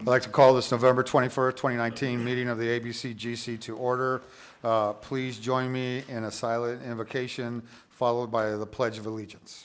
I'd like to call this November 21st, 2019 meeting of the ABCGC to order. Please join me in a silent invocation followed by the Pledge of Allegiance.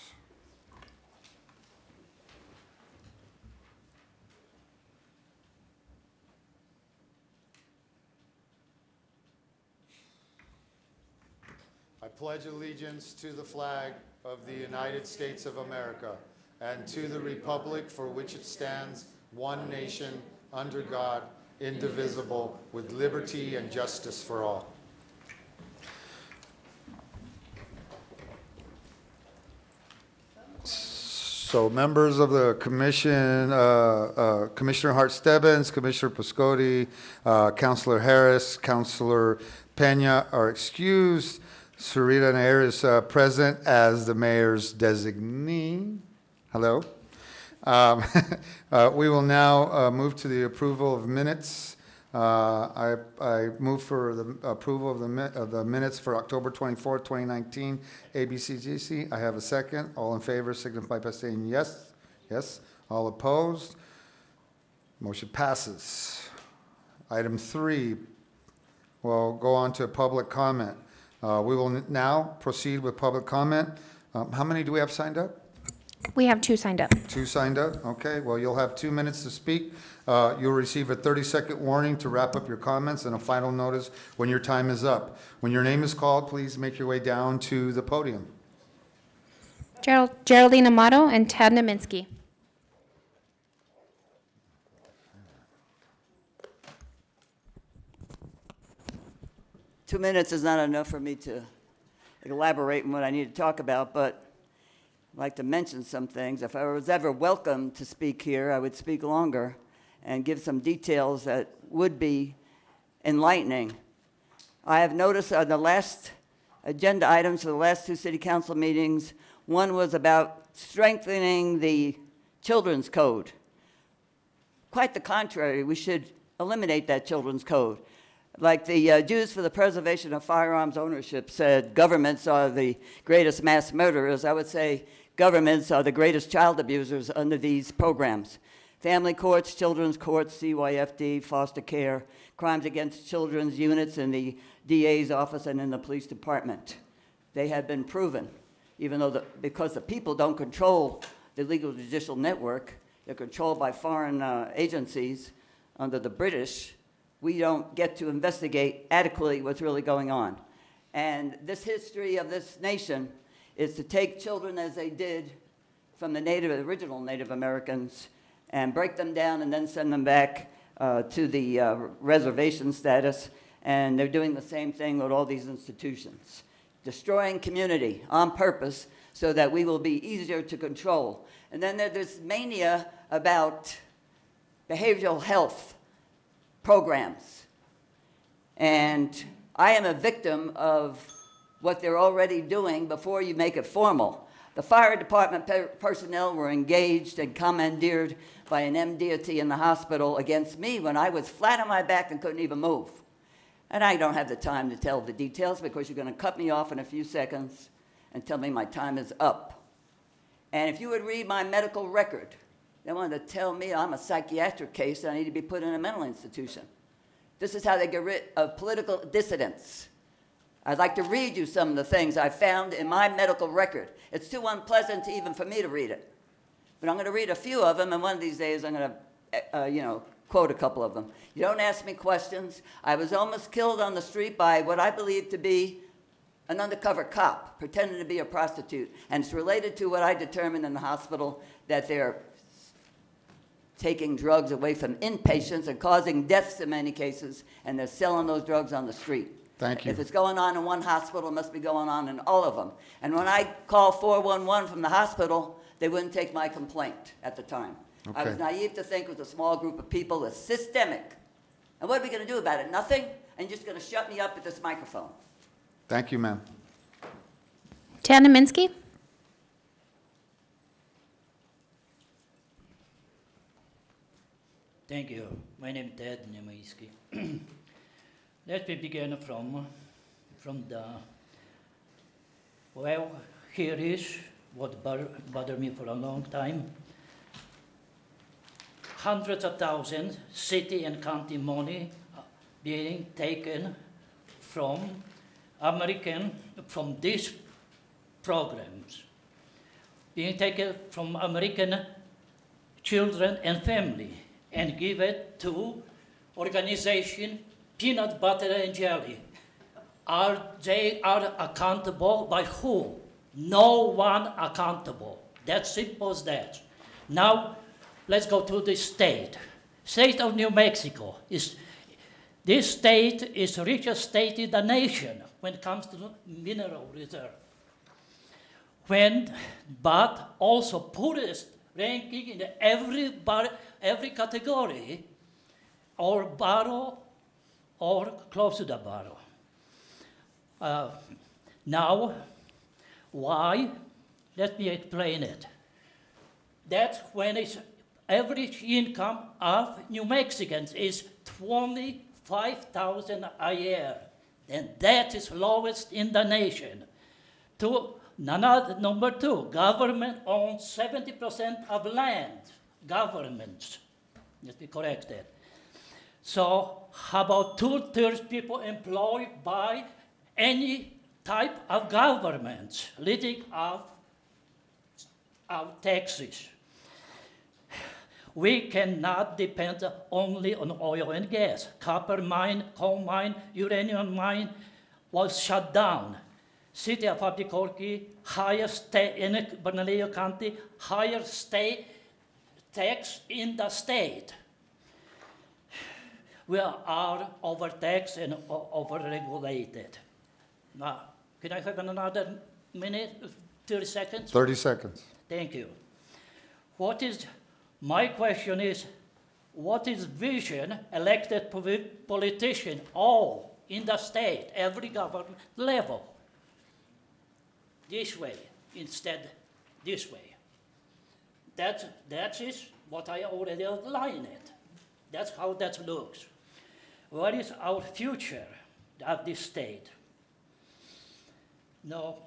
I pledge allegiance to the flag of the United States of America and to the republic for which it stands, one nation, under God, indivisible, with liberty and justice for all. So members of the commission, Commissioner Hart-Stebbins, Commissioner Piscotti, Councilor Harris, Councilor Pena are excused. Sarita Nair is present as the mayor's designee. Hello. We will now move to the approval of minutes. I move for the approval of the minutes for October 24th, 2019, ABCGC. I have a second. All in favor signify by saying yes. Yes. All opposed? Motion passes. Item 3, we'll go on to public comment. We will now proceed with public comment. How many do we have signed up? We have 2 signed up. 2 signed up? Okay, well, you'll have 2 minutes to speak. You'll receive a 30-second warning to wrap up your comments and a final notice when your time is up. When your name is called, please make your way down to the podium. Geraldine Amato and Tad Naminsky. Two minutes is not enough for me to elaborate on what I need to talk about, but I'd like to mention some things. If I was ever welcome to speak here, I would speak longer and give some details that would be enlightening. I have noticed on the last agenda items for the last 2 city council meetings, one was about strengthening the children's code. Quite the contrary, we should eliminate that children's code. Like the Jews for the Preservation of Firearms Ownership said, governments are the greatest mass murderers. I would say governments are the greatest child abusers under these programs. Family courts, children's courts, CYFD, foster care, crimes against children's units in the DA's office and in the police department. They have been proven, even though because the people don't control the legal judicial network, they're controlled by foreign agencies under the British. We don't get to investigate adequately what's really going on. And this history of this nation is to take children as they did from the original Native Americans and break them down and then send them back to the reservation status. And they're doing the same thing with all these institutions. Destroying community on purpose so that we will be easier to control. And then there's this mania about behavioral health programs. And I am a victim of what they're already doing before you make it formal. The fire department personnel were engaged and commandeered by an MDT in the hospital against me when I was flat on my back and couldn't even move. And I don't have the time to tell the details because you're going to cut me off in a few seconds and tell me my time is up. And if you would read my medical record, they wanted to tell me I'm a psychiatric case and I need to be put in a mental institution. This is how they get rid of political dissidents. I'd like to read you some of the things I found in my medical record. It's too unpleasant even for me to read it. But I'm going to read a few of them, and one of these days I'm going to, quote a couple of them. You don't ask me questions. I was almost killed on the street by what I believe to be an undercover cop pretending to be a prostitute. And it's related to what I determined in the hospital, that they're taking drugs away from inpatients and causing deaths in many cases, and they're selling those drugs on the street. Thank you. If it's going on in one hospital, it must be going on in all of them. And when I called 411 from the hospital, they wouldn't take my complaint at the time. Okay. I was naive to think it was a small group of people. It's systemic. And what are we going to do about it? Nothing? And you're just going to shut me up at this microphone. Thank you, ma'am. Tad Naminsky. Thank you. My name is Ted Naminsky. Let me begin from the, well, here is what bothered me for a long time. hundreds of thousands, city and county money being taken from from these programs, being taken from American children and family and give it to organization Peanut Butter and Jelly. They are accountable by who? No one accountable. That's simple as that. Now, let's go to the state. State of New Mexico this state is the richest state in the nation when it comes to mineral reserve. But also poorest ranking in every category, or barrel, or close to the barrel. Now, why? Let me explain it. That's when its average income of New Mexicans is $25,000 a year, and that is lowest in the nation. Number two, government owns 70% of land. Governments, let me correct that. So how about 2/3 people employed by any type of government, leading of taxes? We cannot depend only on oil and gas. Copper mine, coal mine, uranium mine was shut down. City of Albuquerque, highest state in Bernalillo County, higher state tax in the state. We are overtaxed and overregulated. Now, can I have another minute, 30 seconds? 30 seconds. Thank you. My question is, what is vision elected politician all in the state, every government level? This way, instead this way. That is what I already outlined it. That's how that looks. What is our future of this state? No.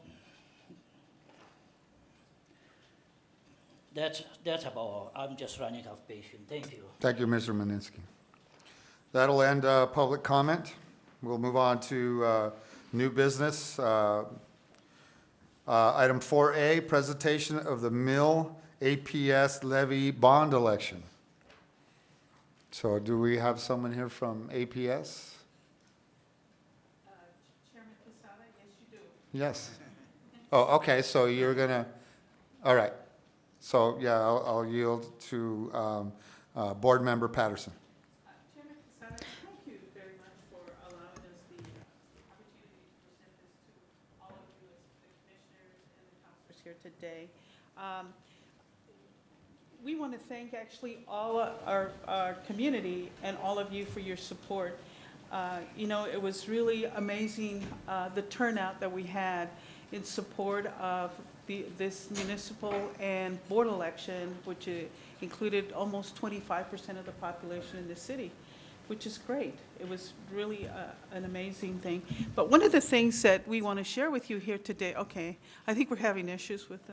That's about all. I'm just running out of patience. Thank you. Thank you, Mr. Meninsky. That'll end public comment. We'll move on to new business. Item 4A, presentation of the mill APS levy bond election. So do we have someone here from APS? Chairman Quesada, yes, you do. Yes. Oh, okay, so you're gonna, all right. So, yeah, I'll yield to Board Member Patterson. Chairman Quesada, thank you very much for allowing us the opportunity to present this to all of you as the commissioners and the councilors here today. We want to thank actually all our community and all of you for your support. You know, it was really amazing the turnout that we had in support of this municipal and board election, which included almost 25% of the population in the city, which is great. It was really an amazing thing. But one of the things that we want to share with you here today, okay, I think we're having issues with,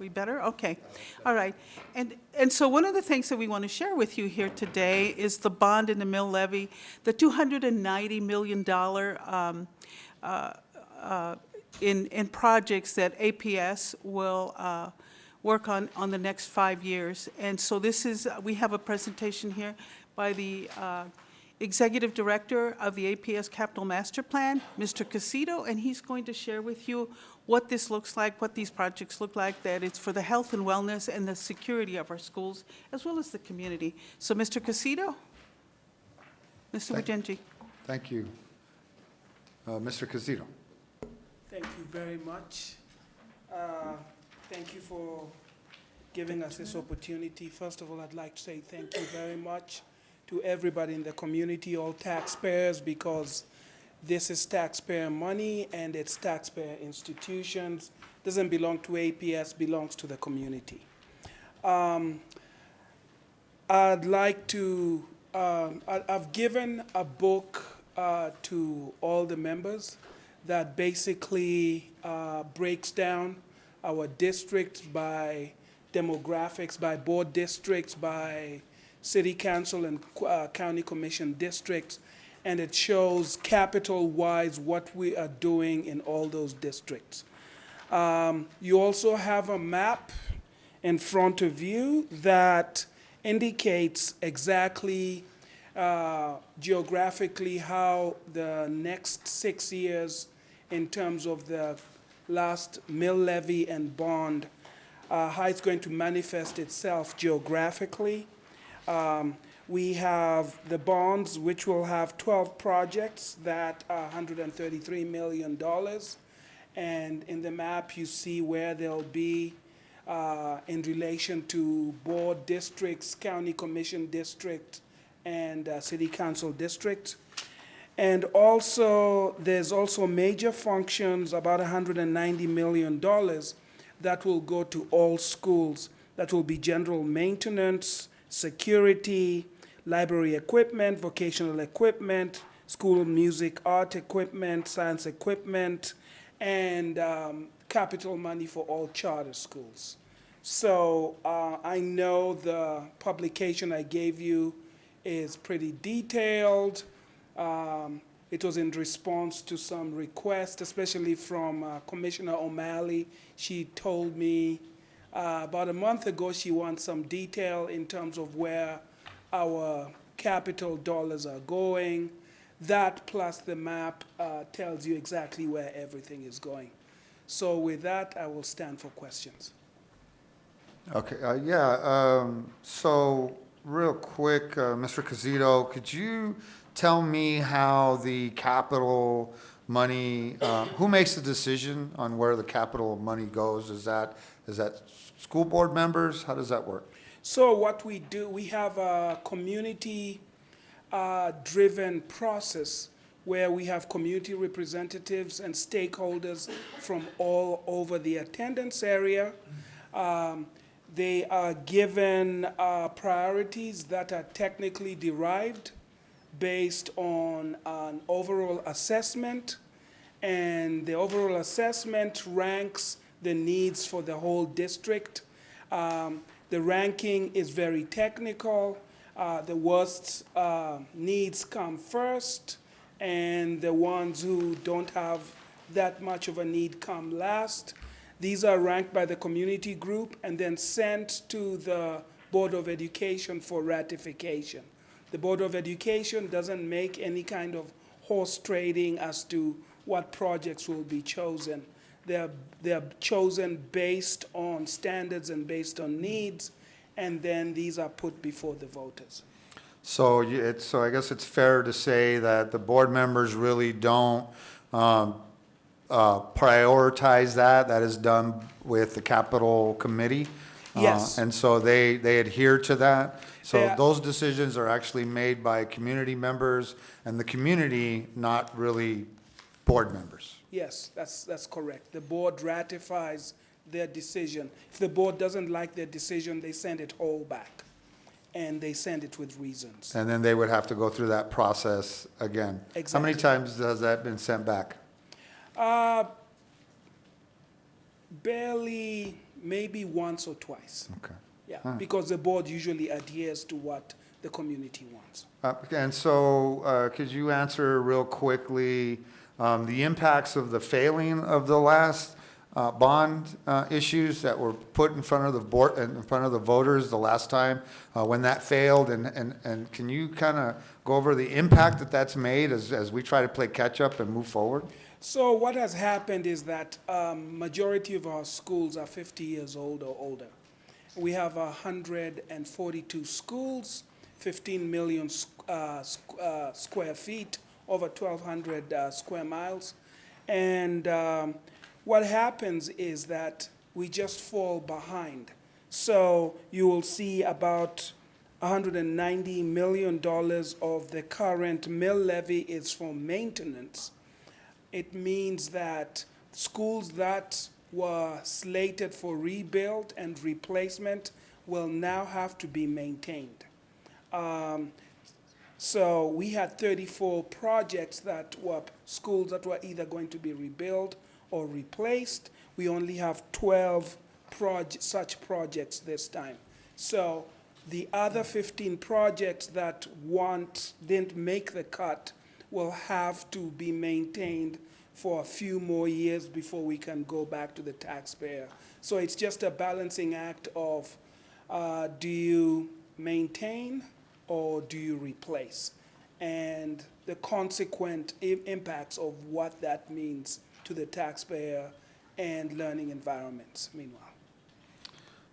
we better? Okay, all right. And so one of the things that we want to share with you here today is the bond and the mill levy, the $290 million in projects that APS will work on the next 5 years. And so we have a presentation here by the Executive Director of the APS Capital Master Plan, Mr. Casito, and he's going to share with you what this looks like, what these projects look like, that it's for the health and wellness and the security of our schools, as well as the community. So, Mr. Casito? Mr. Wajenji. Thank you. Mr. Casito. Thank you very much. Thank you for giving us this opportunity. First of all, I'd like to say thank you very much to everybody in the community, all taxpayers, because this is taxpayer money and it's taxpayer institutions. Doesn't belong to APS, belongs to the community. I'd like to, I've given a book to all the members that basically breaks down our districts by demographics, by board districts, by city council and county commission districts, and it shows capital-wise what we are doing in all those districts. You also have a map in front of you that indicates exactly geographically how the next 6 years in terms of the last mill levy and bond, how it's going to manifest itself geographically. We have the bonds, which will have 12 projects that are $133 million. And in the map, you see where they'll be in relation to board districts, county commission district, and city council district. And also, there's also major functions, about $190 million, that will go to all schools. That will be general maintenance, security, library equipment, vocational equipment, school music, art equipment, science equipment, and capital money for all charter schools. So I know the publication I gave you is pretty detailed. It was in response to some requests, especially from Commissioner O'Malley. She told me about a month ago she wants some detail in terms of where our capital dollars are going. That plus the map tells you exactly where everything is going. So with that, I will stand for questions. Okay, so real quick, Mr. Cazito, could you tell me how the capital money, who makes the decision on where the capital money goes? Is that school board members? How does that work? So what we do, we have a community driven process where we have community representatives and stakeholders from all over the attendance area. They are given priorities that are technically derived based on an overall assessment, and the overall assessment ranks the needs for the whole district. The ranking is very technical. The worst needs come first, and the ones who don't have that much of a need come last. These are ranked by the community group and then sent to the Board of Education for ratification. The Board of Education doesn't make any kind of horse trading as to what projects will be chosen. They're chosen based on standards and based on needs, and then these are put before the voters. So so I guess it's fair to say that the board members really don't prioritize that. That is done with the capital committee. Yes. And so they adhere to that. So Yeah. those decisions are actually made by community members and the community, not really board members. Yes, that's correct. The board ratifies their decision. If the board doesn't like their decision, they send it all back, and they send it with reasons. And then they would have to go through that process again. How many Exactly. times has that been sent back? Barely, maybe once or twice. Okay. Yeah, because the board usually adheres to what the community wants. And so, could you answer real quickly the impacts of the failing of the last bond issues that were put in front of the board, in front of the voters the last time when that failed? And can you kind of go over the impact that that's made as we try to play catch up and move forward? So what has happened is that majority of our schools are 50 years old or older. We have 142 schools, 15 million square feet, over 1,200 square miles. And what happens is that we just fall behind. So you will see about $190 million of the current mill levy is for maintenance. It means that schools that were slated for rebuild and replacement will now have to be maintained. So we had 34 projects that were schools that were either going to be rebuilt or replaced. We only have 12 such projects this time. So The other 15 projects that didn't make the cut will have to be maintained for a few more years before we can go back to the taxpayer. So it's just a balancing act of, do you maintain or do you replace? And the consequent impacts of what that means to the taxpayer and learning environments meanwhile.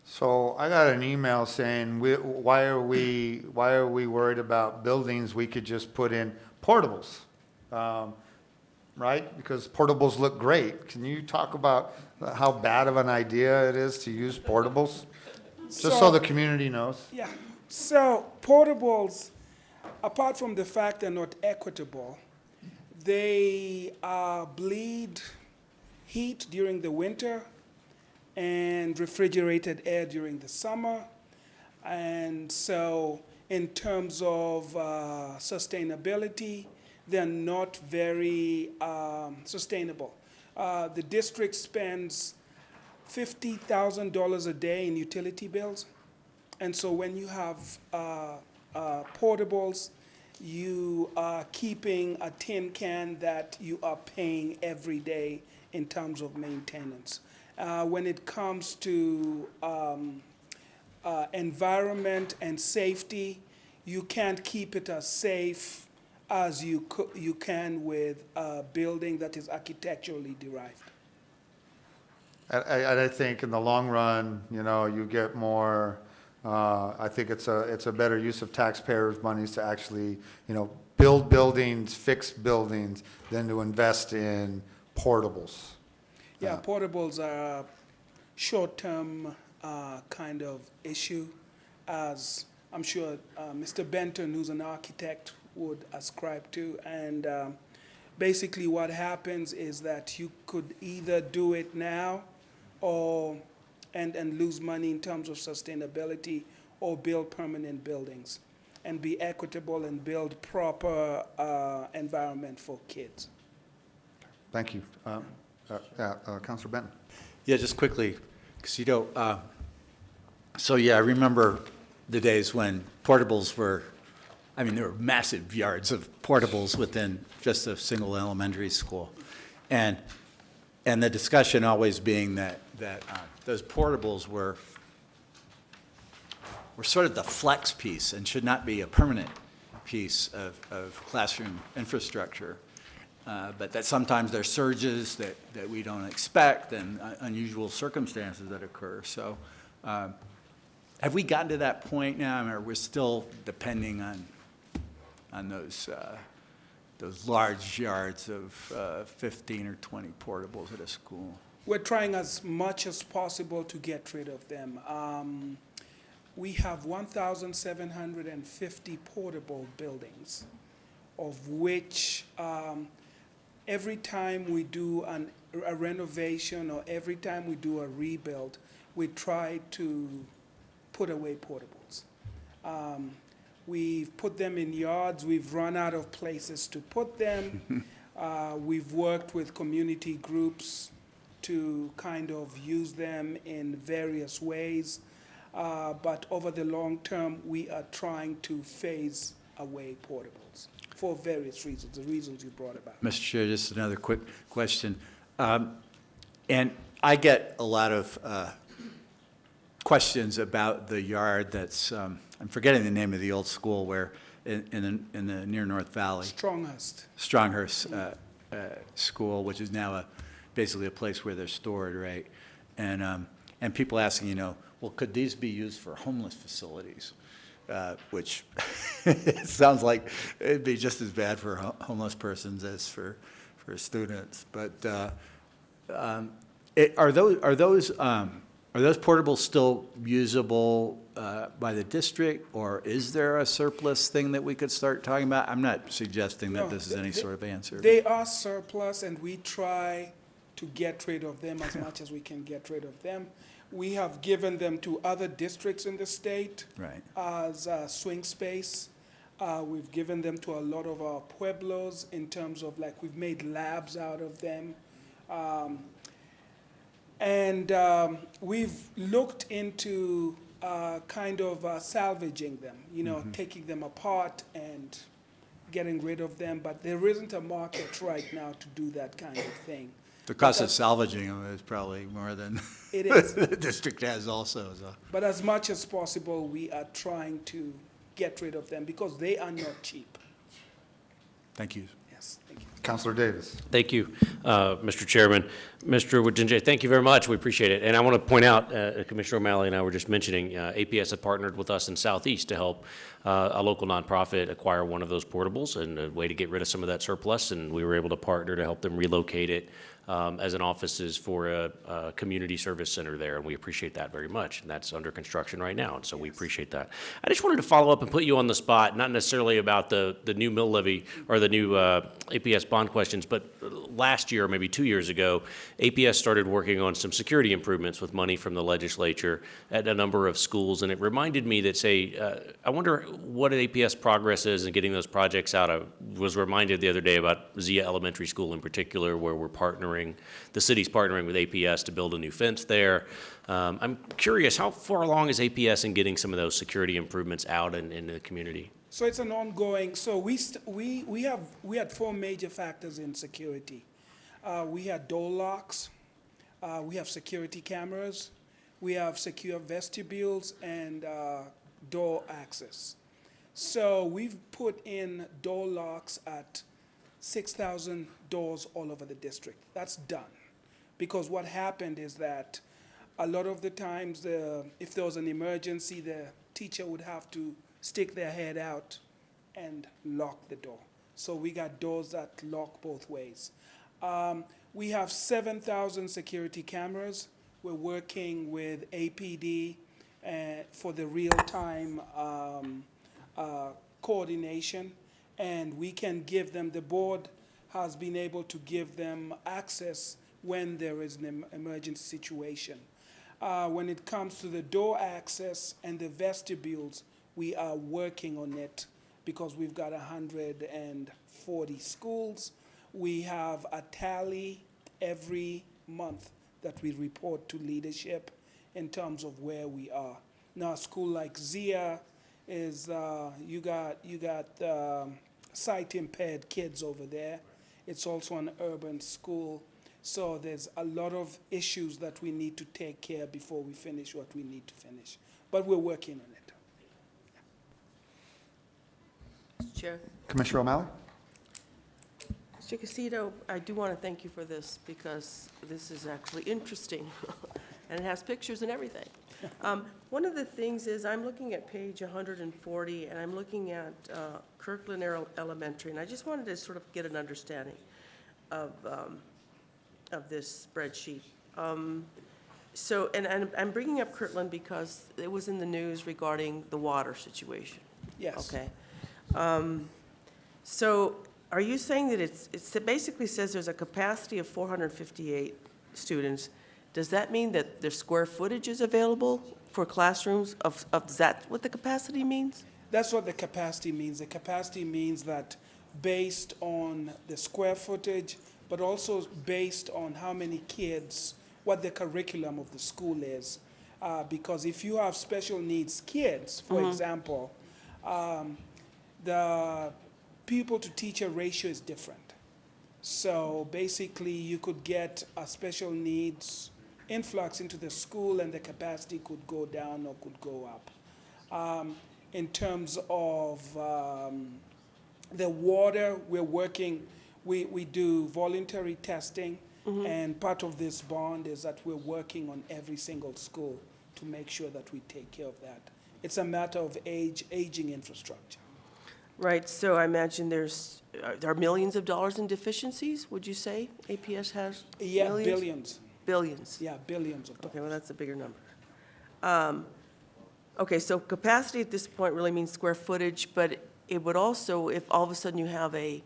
So I got an email saying, why are we worried about buildings? We could just put in portables, right? Because portables look great. Can you talk about how bad of an idea it is to use portables? Just so the community knows. Yeah, so portables, apart from the fact they're not equitable, they bleed heat during the winter and refrigerated air during the summer. And so in terms of sustainability, they're not very sustainable. The district spends $50,000 a day in utility bills. And so when you have portables, you are keeping a tin can that you are paying every day in terms of maintenance. When it comes to environment and safety, you can't keep it as safe as you can with a building that is architecturally derived. And I think in the long run, you get more, I think it's a better use of taxpayers' monies to actually, build buildings, fix buildings, than to invest in portables. Yeah, portables are a short-term kind of issue, as I'm sure Mr. Benton, who's an architect, would ascribe to. And basically what happens is that you could either do it now and lose money in terms of sustainability, or build permanent buildings and be equitable and build proper environment for kids. Thank you. Councilor Benton. Yeah, just quickly, because so yeah, I remember the days when portables were, there were massive yards of portables within just a single elementary school. And the discussion always being that those portables were sort of the flex piece and should not be a permanent piece of classroom infrastructure. But that sometimes there are surges that we don't expect and unusual circumstances that occur. So have we gotten to that point now, or we're still depending on those large yards of 15 or 20 portables at a school? We're trying as much as possible to get rid of them. We have 1,750 portable buildings, of which every time we do a renovation or every time we do a rebuild, we try to put away portables. We've put them in yards. We've run out of places to put them. We've worked with community groups to kind of use them in various ways. But over the long term, we are trying to phase away portables for various reasons, the reasons you brought about. Mr. Chair, just another quick question. And I get a lot of questions about the yard that's, I'm forgetting the name of the old school where in the near North Valley. Stronghurst School, which is now basically a place where they're stored, right? And people asking, well, could these be used for homeless facilities? Which it sounds like it'd be just as bad for homeless persons as for students. But are those portables still usable by the district, or is there a surplus thing that we could start talking about? I'm not suggesting that this is any sort of answer. They are surplus, and we try to get rid of them as much as we can get rid of them. We have given them to other districts in the state as swing space. We've given them to a lot of our pueblos in terms of we've made labs out of them. And we've looked into kind of salvaging them, you know, taking them apart and getting rid of them, but there isn't a market right now to do that kind of thing. The cost of salvaging them is probably more than It is. the district has also, so. But as much as possible, we are trying to get rid of them because they are not cheap. Thank you. Yes, thank you. Councilor Davis. Thank you, Mr. Chairman. Mr. Wajinje, thank you very much. We appreciate it. And I want to point out, Commissioner O'Malley and I were just mentioning, APS had partnered with us in Southeast to help a local nonprofit acquire one of those portables and a way to get rid of some of that surplus. And we were able to partner to help them relocate it as an offices for a community service center there. And we appreciate that very much. And that's under construction right now. And so we appreciate that. I just wanted to follow up and put you on the spot, not necessarily about the new mill levy or the new APS bond questions, but last year, maybe 2 years ago, APS started working on some security improvements with money from the legislature at a number of schools. And it reminded me that, I wonder what an APS progress is in getting those projects out. I was reminded the other day about Zia Elementary School in particular, where we're partnering, the city's partnering with APS to build a new fence there. I'm curious, how far along is APS in getting some of those security improvements out in the community? So it's an ongoing, so we had 4 major factors in security. We had door locks, we have security cameras, we have secure vestibules and door access. So we've put in door locks at 6,000 doors all over the district. That's done. Because what happened is that a lot of the times, if there was an emergency, the teacher would have to stick their head out and lock the door. So we got doors that lock both ways. We have 7,000 security cameras. We're working with APD for the real-time coordination, and we can give them, the board has been able to give them access when there is an emergency situation. When it comes to the door access and the vestibules, we are working on it because we've got 140 schools. We have a tally every month that we report to leadership in terms of where we are. Now, a school like Zia is, you got sight-impaired kids over there. It's also an urban school. So there's a lot of issues that we need to take care before we finish what we need to finish. But we're working on it. Chair. Commissioner O'Malley? Mr. Castillo, I do want to thank you for this because this is actually interesting and it has pictures and everything. One of the things is I'm looking at page 140 and I'm looking at Kirkland Elementary, and I just wanted to sort of get an understanding of this spreadsheet. So, and I'm bringing up Kirtland because it was in the news regarding the water situation. Yes. Okay. So are you saying that it basically says there's a capacity of 458 students? Does that mean that there's square footage is available for classrooms is that what the capacity means? That's what the capacity means. The capacity means that based on the square footage, but also based on how many kids, what the curriculum of the school is. Because if you have special needs kids, for example, the pupil to teacher ratio is different. So basically you could get a special needs influx into the school and the capacity could go down or could go up. In terms of the water, we're working, we do voluntary testing, and part of this bond is that we're working on every single school to make sure that we take care of that. It's a matter of aging infrastructure. Right, so I imagine there are millions of dollars in deficiencies, would you say APS has? Yeah, millions? billions. Billions? Yeah, billions of dollars. Okay, well, that's a bigger number. Okay, so capacity at this point really means square footage, but it would also, if all of a sudden you have a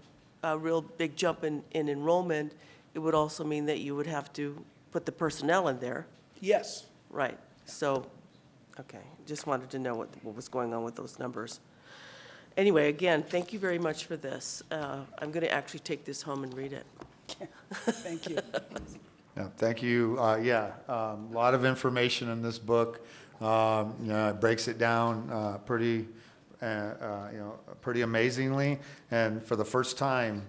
real big jump in enrollment, it would also mean that you would have to put the personnel in there. Yes. Right, so, okay, just wanted to know what was going on with those numbers. Anyway, again, thank you very much for this. I'm going to actually take this home and read it. Thank you. Yeah, thank you. A lot of information in this book. It breaks it down pretty amazingly. And for the first time,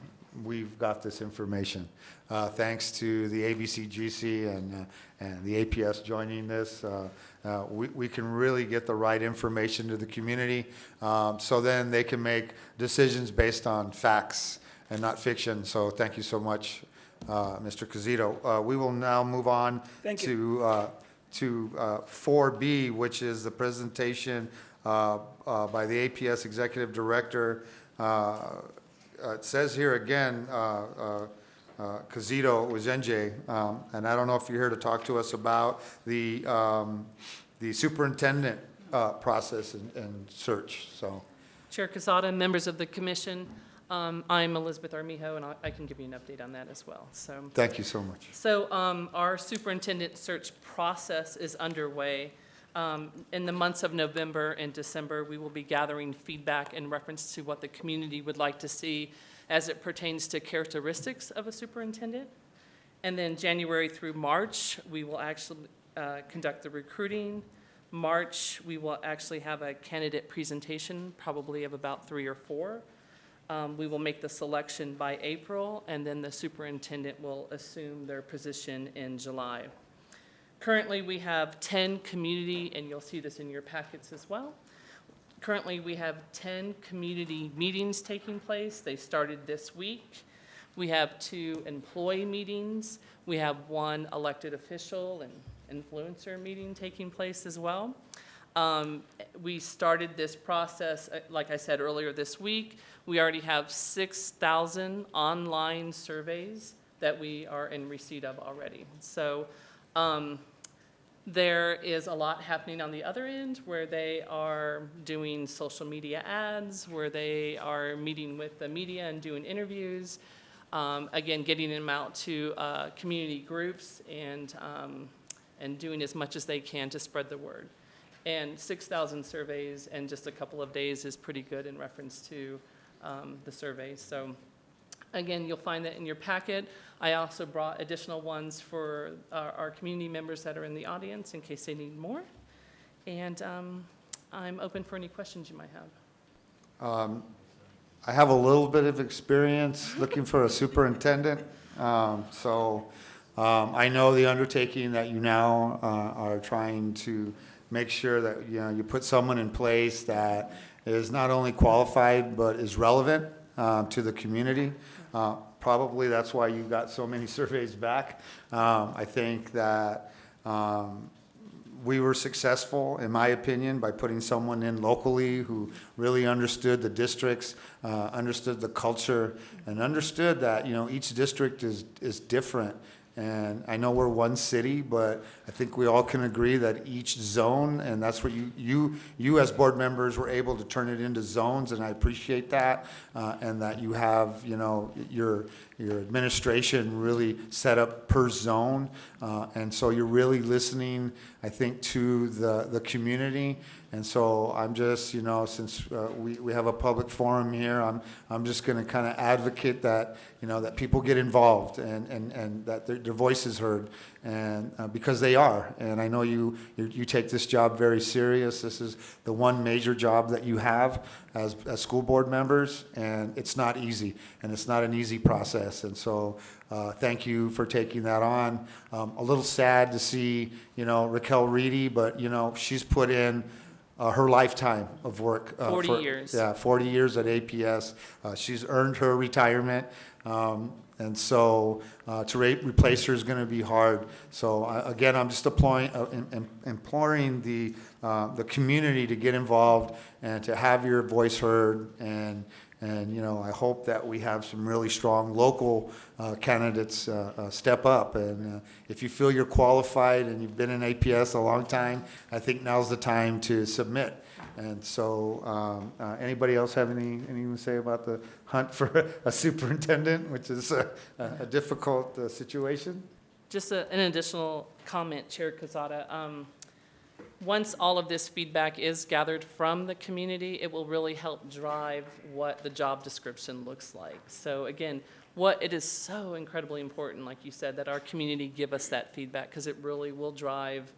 we've got this information. Thanks to the ABCGC and the APS joining this, we can really get the right information to the community, so then they can make decisions based on facts and not fiction. So thank you so much, Mr. Cazito. We will now move on Thank to 4B, which is the presentation by the APS Executive Director. It says here again, Cazito Wizenje, and I don't know if you're here to talk to us about the superintendent process and search, so. Chair Casada, members of the commission, I'm Elizabeth Armijo, and I can give you an update on that as well. So, Thank you so much. So our superintendent search process is underway. In the months of November and December, we will be gathering feedback in reference to what the community would like to see as it pertains to characteristics of a superintendent. And then January through March, we will actually conduct the recruiting. March, we will actually have a candidate presentation, probably of about 3 or 4. We will make the selection by April, and then the superintendent will assume their position in July. Currently, we have 10 community, and you'll see this in your packets as well. Currently, we have 10 community meetings taking place. They started this week. We have 2 employee meetings. We have 1 elected official and influencer meeting taking place as well. We started this process, like I said earlier this week. We already have 6,000 online surveys that we are in receipt of already. So there is a lot happening on the other end where they are doing social media ads, where they are meeting with the media and doing interviews, again, getting them out to community groups and doing as much as they can to spread the word. And 6,000 surveys in just a couple of days is pretty good in reference to the surveys. So again, you'll find that in your packet. I also brought additional ones for our community members that are in the audience in case they need more. And I'm open for any questions you might have. I have a little bit of experience looking for a superintendent, so I know the undertaking that you now are trying to make sure that you put someone in place that is not only qualified but is relevant to the community. Probably that's why you got so many surveys back. I think that we were successful, in my opinion, by putting someone in locally who really understood the districts, understood the culture, and understood that each district is different. And I know we're one city, but I think we all can agree that each zone, and that's what you as board members were able to turn it into zones, and I appreciate that, and that you have, your administration really set up per zone, and so you're really listening, I think, to the community. And so I'm just, since we have a public forum here, I'm just going to kind of advocate that, that people get involved and that their voice is heard, and because they are. And I know you take this job very serious. This is the one major job that you have as school board members, and it's not easy, and it's not an easy process. And so thank you for taking that on. A little sad to see, Raquel Reedy, but, she's put in her lifetime of work. 40 years. Yeah, 40 years at APS. She's earned her retirement. And so to replace her is going to be hard. So again, I'm just imploring the community to get involved and to have your voice heard. And I hope that we have some really strong local candidates step up. And if you feel you're qualified and you've been in APS a long time, I think now's the time to submit. And so anybody else have anything to say about the hunt for a superintendent, which is a difficult situation? Just an additional comment, Chair Casada. Once all of this feedback is gathered from the community, it will really help drive what the job description looks like. So again, it is so incredibly important, like you said, that our community give us that feedback, because it really will drive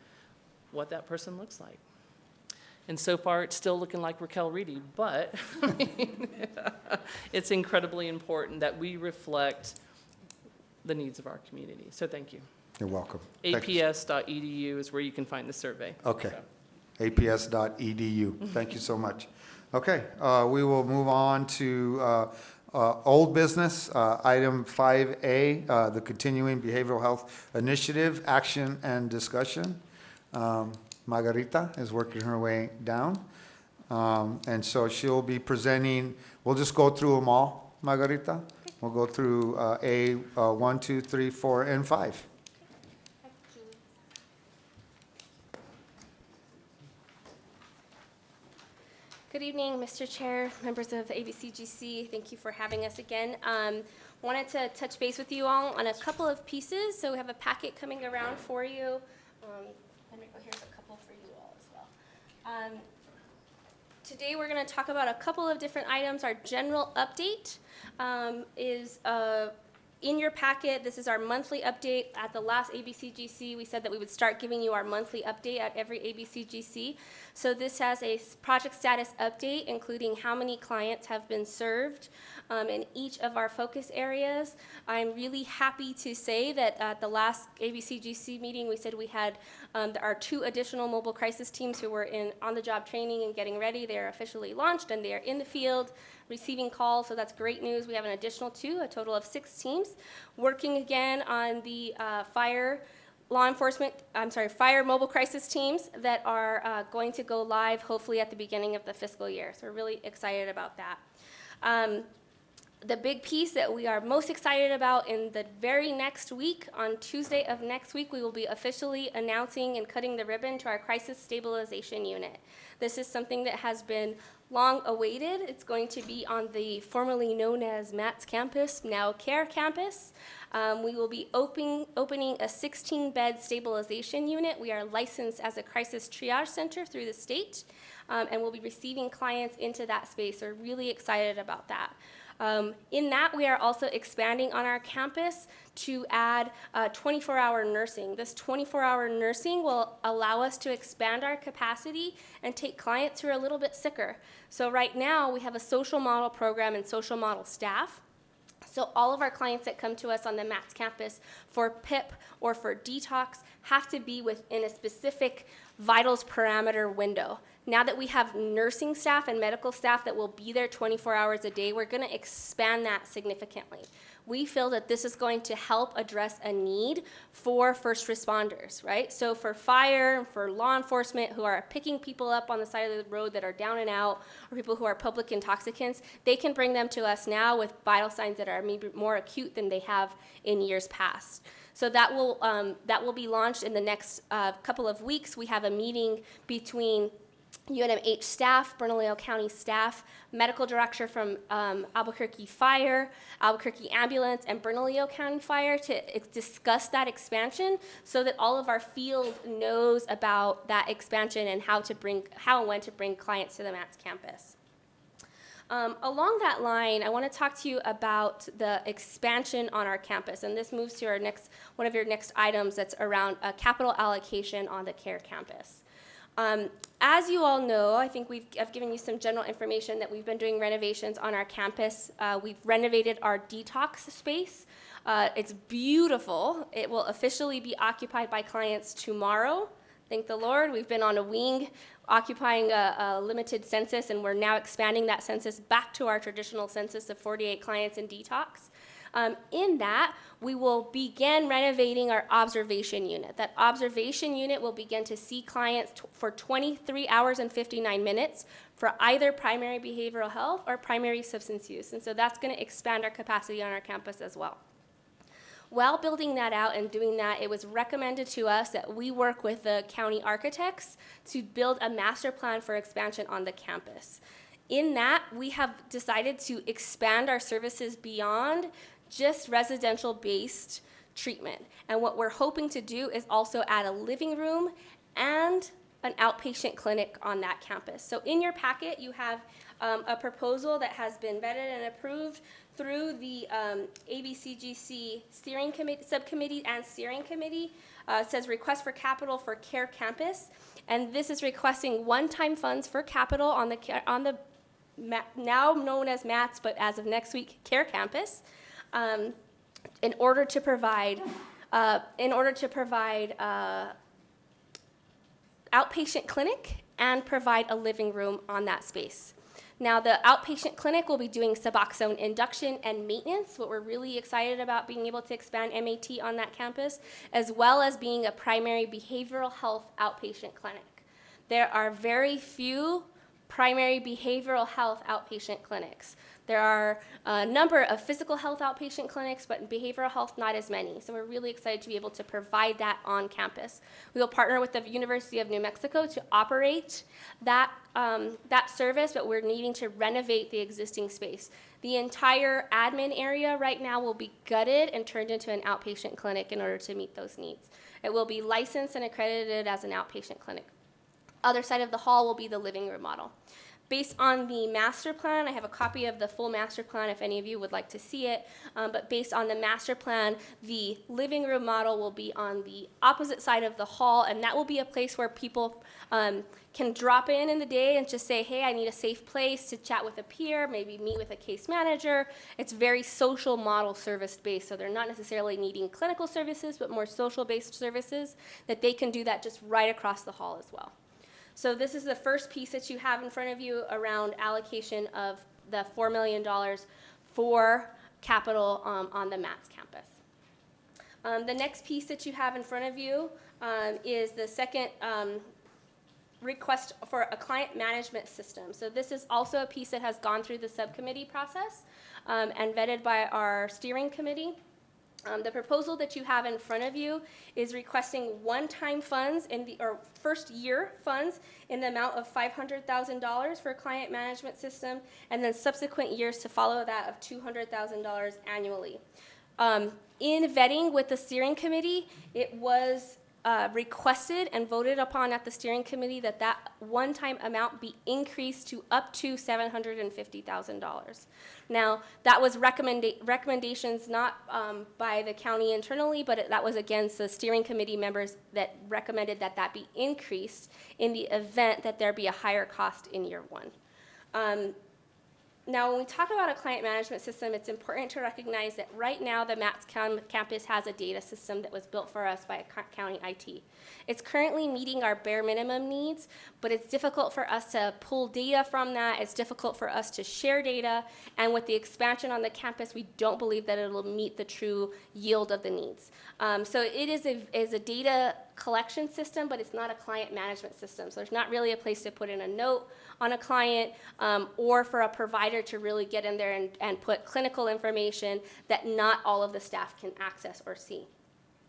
what that person looks like. And so far, it's still looking like Raquel Reedy, but it's incredibly important that we reflect the needs of our community. So thank you. You're welcome. Thank you. APS.edu is where you can find the survey. Okay. So. aps.edu. Thank you so much. Okay, we will move on to old business, item 5A, the Continuing Behavioral Health Initiative, action and discussion. Margarita is working her way down. And so she'll be presenting, we'll just go through them all, Margarita. We'll go through A, 1, 2, 3, 4, and 5. Good evening, Mr. Chair, members of the ABCGC. Thank you for having us again. Wanted to touch base with you all on a couple of pieces. So we have a packet coming around for you. Enrico, here's a couple for you all as well. Today we're going to talk about a couple of different items. Our general update is in your packet. This is our monthly update. At the last ABCGC, we said that we would start giving you our monthly update at every ABCGC. So this has a project status update, including how many clients have been served in each of our focus areas. I'm really happy to say that at the last ABCGC meeting, we said we had our 2 additional mobile crisis teams who were in on-the-job training and getting ready. They are officially launched, and they are in the field receiving calls, so that's great news. We have an additional 2, a total of 6 teams, working again on the fire mobile crisis teams that are going to go live hopefully at the beginning of the fiscal year. So we're really excited about that. The big piece that we are most excited about in the very next week, on Tuesday of next week, we will be officially announcing and cutting the ribbon to our crisis stabilization unit. This is something that has been long awaited. It's going to be on the formerly known as Matt's campus, now CARE campus. We will be opening a 16-bed stabilization unit. We are licensed as a crisis triage center through the state, and we'll be receiving clients into that space. We're really excited about that. In that, we are also expanding on our campus to add 24-hour nursing. This 24-hour nursing will allow us to expand our capacity and take clients who are a little bit sicker. So right now, we have a social model program and social model staff. So all of our clients that come to us on the MATS campus for PIP or for detox have to be within a specific vitals parameter window. Now that we have nursing staff and medical staff that will be there 24 hours a day, we're going to expand that significantly. We feel that this is going to help address a need for first responders, right? So for fire, for law enforcement who are picking people up on the side of the road that are down and out, or people who are public intoxicants, they can bring them to us now with vital signs that are maybe more acute than they have in years past. So that will be launched in the next couple of weeks. We have a meeting between UNMH staff, Bernalillo County staff, medical director from Albuquerque Fire, Albuquerque Ambulance, and Bernalillo County Fire to discuss that expansion so that all of our field knows about that expansion and how and when to bring clients to the MATS campus. Along that line, I want to talk to you about the expansion on our campus, and this moves to our one of your next items that's around capital allocation on the CARE campus. As you all know, I think I've given you some general information that we've been doing renovations on our campus. We've renovated our detox space. It's beautiful. It will officially be occupied by clients tomorrow. Thank the Lord. We've been on a wing occupying a limited census, and we're now expanding that census back to our traditional census of 48 clients in detox. In that, we will begin renovating our observation unit. That observation unit will begin to see clients for 23 hours and 59 minutes for either primary behavioral health or primary substance use. And so that's going to expand our capacity on our campus as well. While building that out and doing that, it was recommended to us that we work with the county architects to build a master plan for expansion on the campus. In that, we have decided to expand our services beyond just residential-based treatment. And what we're hoping to do is also add a living room and an outpatient clinic on that campus. So in your packet, you have a proposal that has been vetted and approved through the ABCGC steering committee, subcommittee and steering committee. It says request for capital for Care Campus, and this is requesting one-time funds for capital on the now known as MATS, but as of next week, Care Campus, in order to provide outpatient clinic and provide a living room on that space. Now, the outpatient clinic will be doing Suboxone induction and maintenance, what we're really excited about being able to expand MAT on that campus, as well as being a primary behavioral health outpatient clinic. There are very few primary behavioral health outpatient clinics. There are a number of physical health outpatient clinics, but in behavioral health, not as many. So we're really excited to be able to provide that on campus. We will partner with the University of New Mexico to operate that service, but we're needing to renovate the existing space. The entire admin area right now will be gutted and turned into an outpatient clinic in order to meet those needs. It will be licensed and accredited as an outpatient clinic. Other side of the hall will be the living room model. Based on the master plan, I have a copy of the full master plan if any of you would like to see it, but based on the master plan, the living room model will be on the opposite side of the hall, and that will be a place where people can drop in the day and just say, hey, I need a safe place to chat with a peer, maybe meet with a case manager. It's very social model service-based, so they're not necessarily needing clinical services, but more social-based services, that they can do that just right across the hall as well. So this is the first piece that you have in front of you around allocation of the $4 million for capital on the MATS campus. The next piece that you have in front of you is the second request for a client management system. So this is also a piece that has gone through the subcommittee process and vetted by our steering committee. The proposal that you have in front of you is requesting one-time funds or first year funds in the amount of $500,000 for a client management system, and then subsequent years to follow that of $200,000 annually. In vetting with the steering committee, it was requested and voted upon at the steering committee that that one-time amount be increased to up to $750,000. Now, that was recommendations not by the county internally, but that was against the steering committee members that recommended that that be increased in the event that there be a higher cost in year one. Now, when we talk about a client management system, it's important to recognize that right now the MATS campus has a data system that was built for us by county IT. It's currently meeting our bare minimum needs, but it's difficult for us to pull data from that. It's difficult for us to share data, and with the expansion on the campus, we don't believe that it'll meet the true yield of the needs. So it is a data collection system, but it's not a client management system. So there's not really a place to put in a note on a client or for a provider to really get in there and put clinical information that not all of the staff can access or see.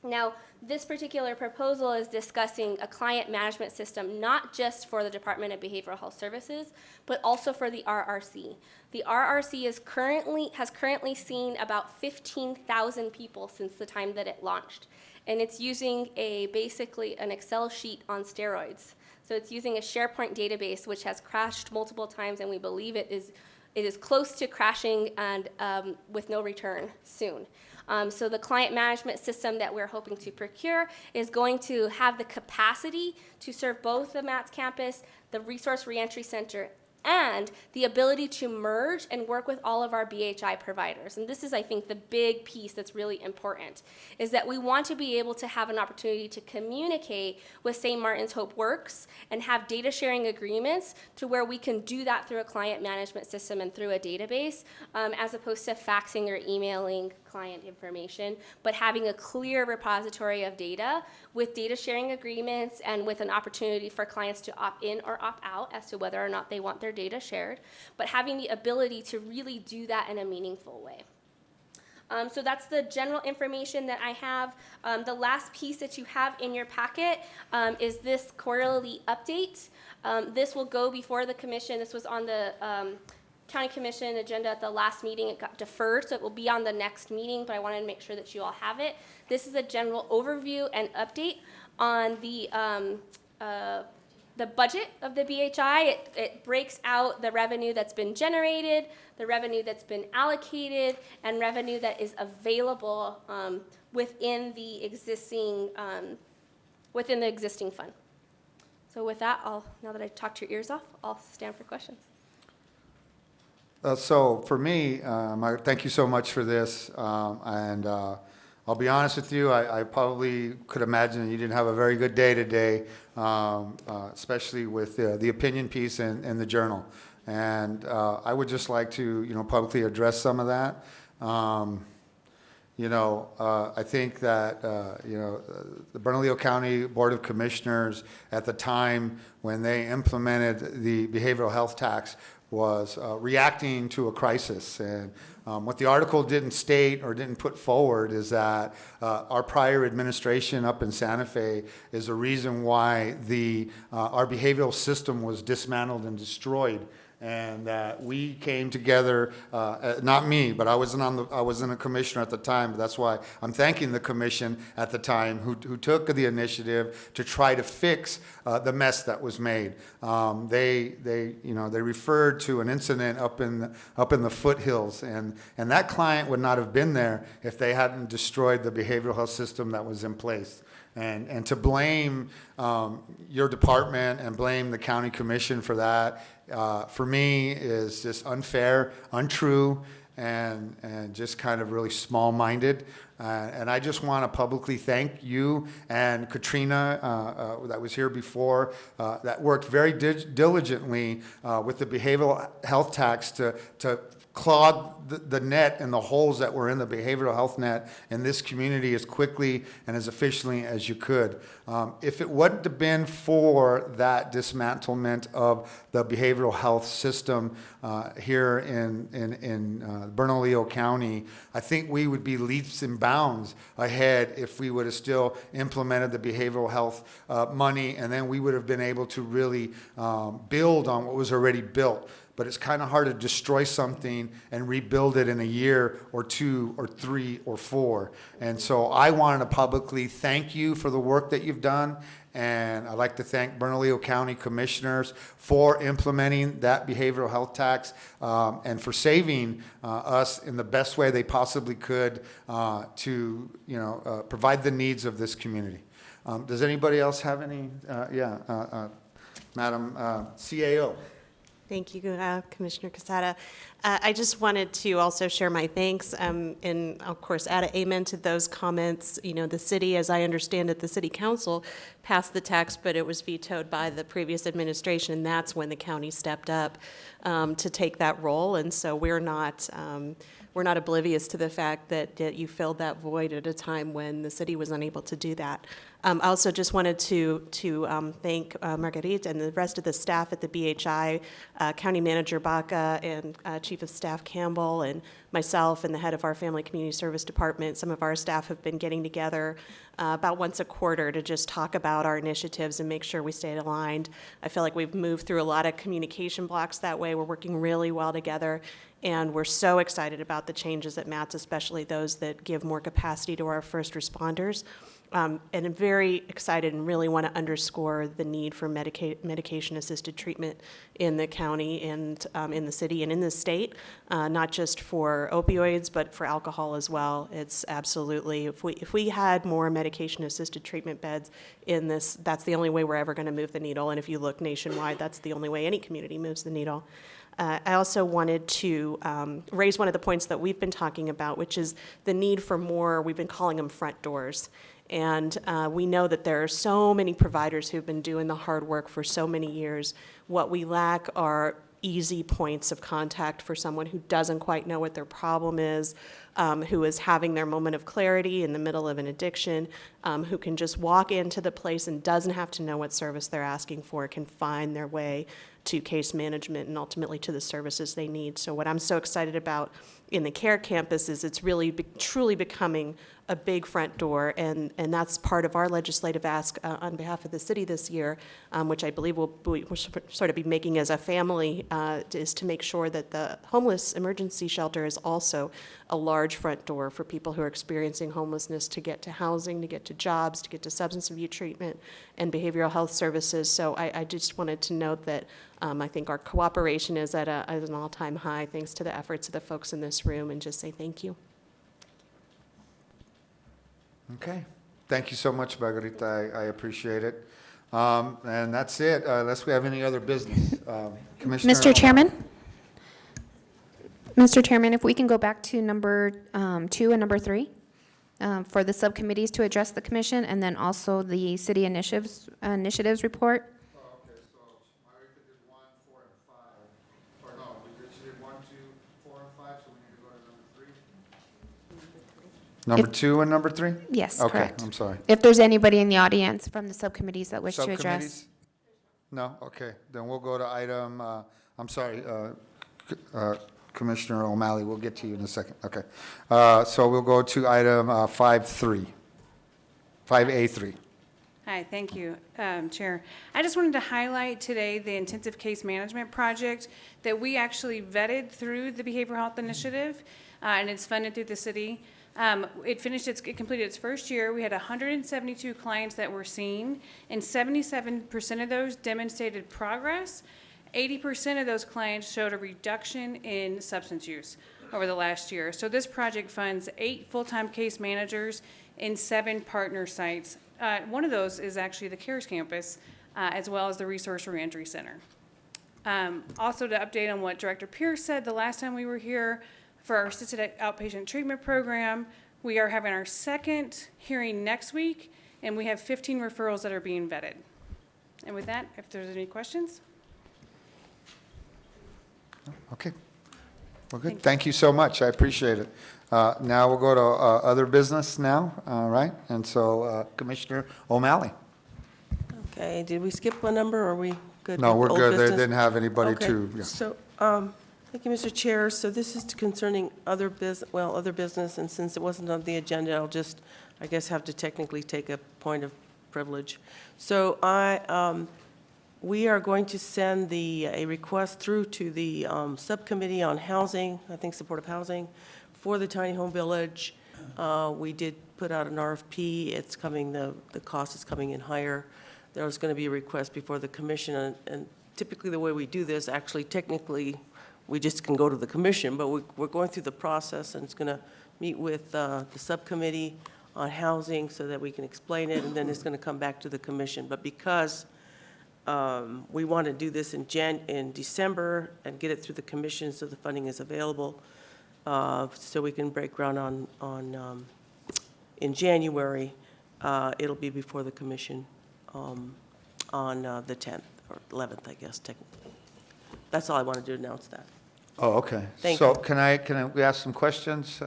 Now, this particular proposal is discussing a client management system not just for the Department of Behavioral Health Services, but also for the RRC. The RRC has currently seen about 15,000 people since the time that it launched. And it's using basically an Excel sheet on steroids. So it's using a SharePoint database, which has crashed multiple times, and we believe it is close to crashing and with no return soon. So the client management system that we're hoping to procure is going to have the capacity to serve both the MATS campus, the Resource Reentry Center, and the ability to merge and work with all of our BHI providers. And this is, I think, the big piece that's really important, is that we want to be able to have an opportunity to communicate with St. Martin's Hope Works and have data sharing agreements to where we can do that through a client management system and through a database, as opposed to faxing or emailing client information, but having a clear repository of data with data sharing agreements and with an opportunity for clients to opt in or opt out as to whether or not they want their data shared, but having the ability to really do that in a meaningful way. So that's the general information that I have. The last piece that you have in your packet is this quarterly update. This will go before the commission. This was on the County Commission agenda at the last meeting. It got deferred, so it will be on the next meeting, but I wanted to make sure that you all have it. This is a general overview and update on the the budget of the BHI. It breaks out the revenue that's been generated, the revenue that's been allocated, and revenue that is available within the existing fund. So with that, now that I've talked your ears off, I'll stand for questions. So for me, thank you so much for this. I'll be honest with you, I probably could imagine you didn't have a very good day today, especially with the opinion piece in the Journal. And I would just like to, publicly address some of that. I think that, the Bernalillo County Board of Commissioners at the time when they implemented the behavioral health tax was reacting to a crisis. And what the article didn't state or didn't put forward is that our prior administration up in Santa Fe is the reason why our behavioral system was dismantled and destroyed. And that we came together, not me, but I wasn't a commissioner at the time. But that's why I'm thanking the commission at the time who took the initiative to try to fix the mess that was made. They referred to an incident up in the foothills, and that client would not have been there if they hadn't destroyed the behavioral health system that was in place. And to blame your department and blame the county commission for that, for me, is just unfair, untrue, and just kind of really small-minded. And I just want to publicly thank you and Katrina, that was here before, that worked very diligently with the behavioral health tax to clog the net and the holes that were in the behavioral health net in this community as quickly and as efficiently as you could. If it wouldn't have been for that dismantlement of the behavioral health system here in Bernalillo County, I think we would be leaps and bounds ahead if we would have still implemented the behavioral health money, and then we would have been able to really build on what was already built. But it's kind of hard to destroy something and rebuild it in a year or 2 or 3 or 4. And so I wanted to publicly thank you for the work that you've done. And I'd like to thank Bernalillo County commissioners for implementing that behavioral health tax and for saving us in the best way they possibly could to provide the needs of this community. Does anybody else have any? Madam CAO. Thank you, Commissioner Casada. I just wanted to also share my thanks and, of course, add an amen to those comments. The city, as I understand it, the city council passed the tax, but it was vetoed by the previous administration, and that's when the county stepped up to take that role. And so we're not oblivious to the fact that you filled that void at a time when the city was unable to do that. I also just wanted to thank Marguerite and the rest of the staff at the BHI, County Manager Baca and Chief of Staff Campbell and myself and the head of our Family Community Service Department. Some of our staff have been getting together about once a quarter to just talk about our initiatives and make sure we stayed aligned. I feel like we've moved through a lot of communication blocks that way. We're working really well together. And we're so excited about the changes at MATS, especially those that give more capacity to our first responders. And I'm very excited and really want to underscore the need for medication-assisted treatment in the county and in the city and in the state, not just for opioids, but for alcohol as well. It's absolutely, if we had more medication-assisted treatment beds in this, that's the only way we're ever going to move the needle. And if you look nationwide, that's the only way any community moves the needle. I also wanted to raise one of the points that we've been talking about, which is the need for more, we've been calling them front doors. And we know that there are so many providers who've been doing the hard work for so many years. What we lack are easy points of contact for someone who doesn't quite know what their problem is, who is having their moment of clarity in the middle of an addiction, who can just walk into the place and doesn't have to know what service they're asking for, can find their way to case management and ultimately to the services they need. So what I'm so excited about in the CARE campus is it's really truly becoming a big front door, and that's part of our legislative ask on behalf of the city this year, which I believe we'll sort of be making as a family, is to make sure that the homeless emergency shelter is also a large large front door for people who are experiencing homelessness to get to housing, to get to jobs, to get to substance abuse treatment and behavioral health services. So I just wanted to note that I think our cooperation is at an all-time high, thanks to the efforts of the folks in this room, and just say thank you. Okay. Thank you so much, Margarita. I appreciate it. And that's it, unless we have any other business. Commissioner Mr. O'Malley. Chairman? Mr. Chairman, if we can go back to number 2 and number 3, for the subcommittees to address the commission, and then also the city initiatives report. Okay, so Margarita did 1, 4, and 5. Or no, she did 1, 2, 4, and 5, so we need to go to number 3? Number 2 and number 3? Yes, Okay, correct. I'm sorry. If there's anybody in the audience from the subcommittees that wish to address. Subcommittees? No? Okay, then we'll go to item, I'm sorry, Commissioner O'Malley, we'll get to you in a second. Okay. So we'll go to item 5.3, 5A3. Hi, thank you, Chair. I just wanted to highlight today the intensive case management project that we actually vetted through the Behavioral Health Initiative, and it's funded through the city. It completed its first year. We had 172 clients that were seen, and 77% of those demonstrated progress. 80% of those clients showed a reduction in substance use over the last year. So this project funds 8 full-time case managers in 7 partner sites. One of those is actually the CARES campus, as well as the Resource Reentry Center. Also, to update on what Director Pierce said the last time we were here, for our assisted outpatient treatment program, we are having our second hearing next week, and we have 15 referrals that are being vetted. And with that, if there's any questions? Okay. Well, good. Thank you so much. I appreciate it. Now we'll go to other business now, right? And so Commissioner O'Malley. Okay, did we skip one number, or are we good? No, with we're old good. They business? didn't have anybody Okay, to, yeah. so, thank you, Mr. Chair. So this is concerning other business, and since it wasn't on the agenda, I'll just, I guess, have to technically take a point of privilege. So we are going to send a request through to the Subcommittee on Housing, I think Supportive Housing, for the Tiny Home Village. We did put out an RFP. It's coming, the cost is coming in higher. There was going to be a request before the commission, and typically the way we do this, actually technically, we just can go to the commission, but we're going through the process, and it's going to meet with the Subcommittee on Housing so that we can explain it, and then it's going to come back to the commission. But because we want to do this in December and get it through the commission so the funding is available, so we can break ground on in January. It'll be before the commission on the 10th or 11th, I guess, technically. That's all I wanted to announce that. Oh, okay. Thank So you. can we ask some questions?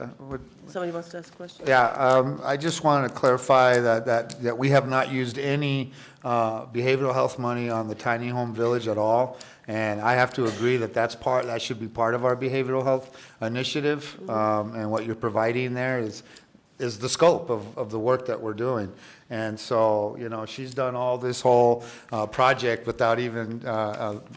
Somebody wants to ask a question? Yeah, I just wanted to clarify that we have not used any behavioral health money on the tiny home village at all. And I have to agree that should be part of our behavioral health initiative. And what you're providing there is the scope of the work that we're doing. And so, you know, she's done all this whole project without even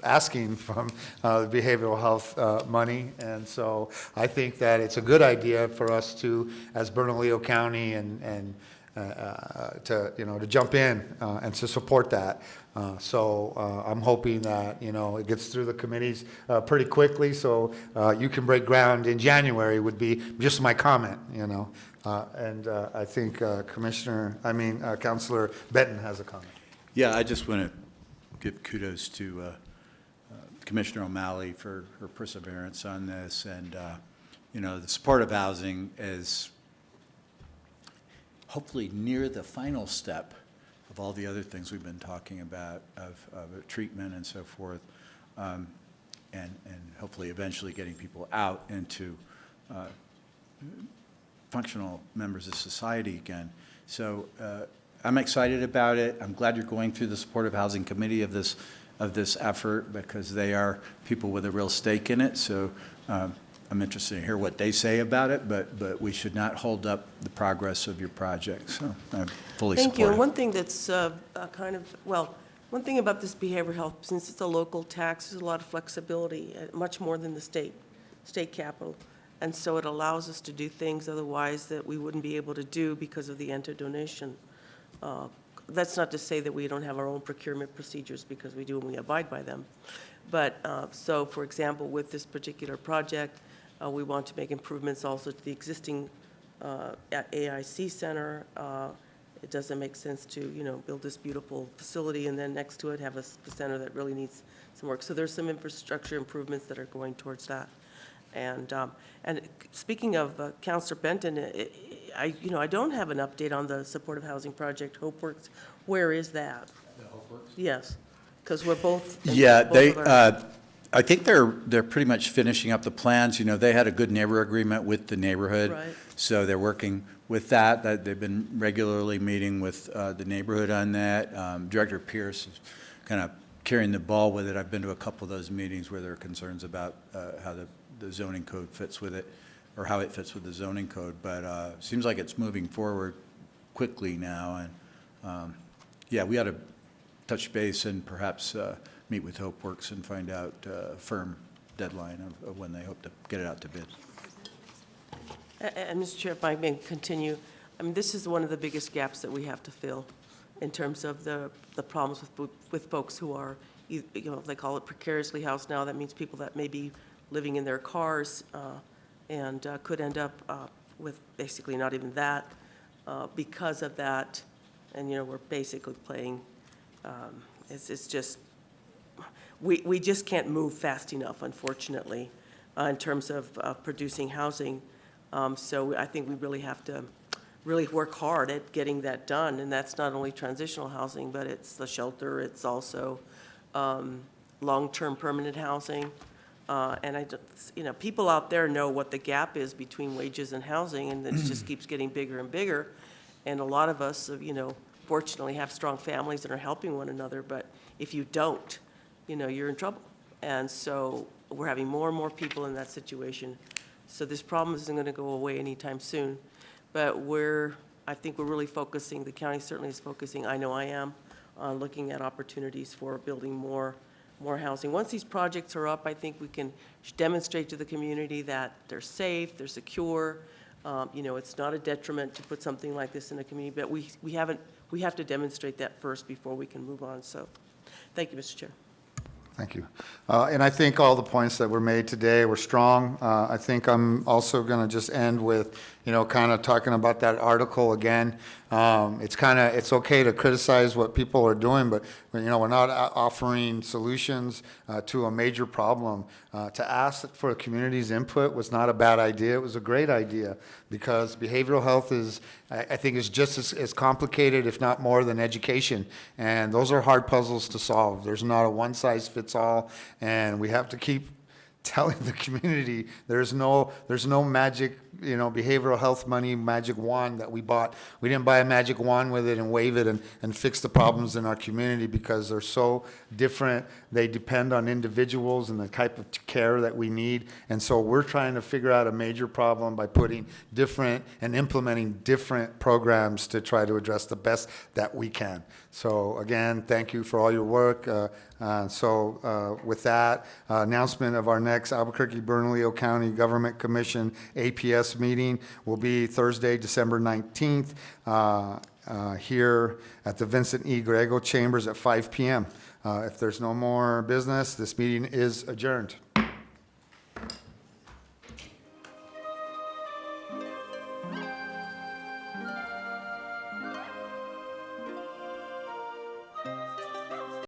asking from the behavioral health money. And so I think that it's a good idea for us to, as Bernalillo County, and to jump in and to support that. So I'm hoping that, you know, it gets through the committees pretty quickly, so you can break ground in January would be just my comment, you know. And I think Councilor Benton has a comment. Yeah, I just want to give kudos to Commissioner O'Malley for her perseverance on this. And, you know, the supportive housing is hopefully near the final step of all the other things we've been talking about, of treatment and so forth, and hopefully eventually getting people out into functional members of society again. So I'm excited about it. I'm glad you're going through the Supportive Housing Committee of this effort, because they are people with a real stake in it. So I'm interested to hear what they say about it, but we should not hold up the progress of your project. So I'm fully supportive. Thank you. And one thing that's one thing about this behavioral health, since it's a local tax, there's a lot of flexibility, much more than the state capital. And so it allows us to do things otherwise that we wouldn't be able to do because of the anti-donation. That's not to say that we don't have our own procurement procedures, because we do and we abide by them. But, so for example, with this particular project, we want to make improvements also to the existing AIC Center. It doesn't make sense to, build this beautiful facility and then next to it have a center that really needs some work. So there's some infrastructure improvements that are going towards that. And speaking of Councilor Benton, I don't have an update on the supportive housing project, HopeWorks. Where is that? HopeWorks? Yes, because we're both. Yeah, both of our- I think they're pretty much finishing up the plans. They had a good neighbor agreement with the neighborhood. Right. So they're working with that. They've been regularly meeting with the neighborhood on that. Director Pierce is kind of carrying the ball with it. I've been to a couple of those meetings where there are concerns about how the zoning code fits with it, or how it fits with the zoning code. But it seems like it's moving forward quickly now. And yeah, we ought to touch base and perhaps meet with HopeWorks and find out a firm deadline of when they hope to get it out to bid. And Mr. Chair, if I may continue, this is one of the biggest gaps that we have to fill in terms of the problems with folks who are, they call it precariously housed now. That means people that may be living in their cars and could end up with basically not even that because of that. And, we're basically playing, it's just, we just can't move fast enough, unfortunately, in terms of producing housing. So I think we really have to work hard at getting that done. And that's not only transitional housing, but it's the shelter. It's also long-term permanent housing. And people out there know what the gap is between wages and housing, and it just keeps getting bigger and bigger. And a lot of us, fortunately have strong families and are helping one another. But if you don't, you're in trouble. And so we're having more and more people in that situation. So this problem isn't going to go away anytime soon. But I think we're really focusing, the county certainly is focusing, I know I am, on looking at opportunities for building more housing. Once these projects are up, I think we can demonstrate to the community that they're safe, they're secure. It's not a detriment to put something like this in a community, but we have to demonstrate that first before we can move on. So thank you, Mr. Chair. Thank you. And I think all the points that were made today were strong. I think I'm also going to just end with, kind of talking about that article again. It's okay to criticize what people are doing, but, we're not offering solutions to a major problem. To ask for a community's input was not a bad idea. It was a great idea, because behavioral health I think is just as complicated, if not more, than education. And those are hard puzzles to solve. There's not a one-size-fits-all, and we have to keep telling the community there's no magic, behavioral health money, magic wand that we bought. We didn't buy a magic wand with it and wave it and fix the problems in our community, because they're so different. They depend on individuals and the type of care that we need. And so we're trying to figure out a major problem by putting different and implementing different programs to try to address the best that we can. So again, thank you for all your work. With that, announcement of our next Albuquerque Bernalillo County Government Commission APS meeting will be Thursday, December 19th, here at the Vincent E. Grego Chambers at 5 p.m. If there's no more business, this meeting is adjourned.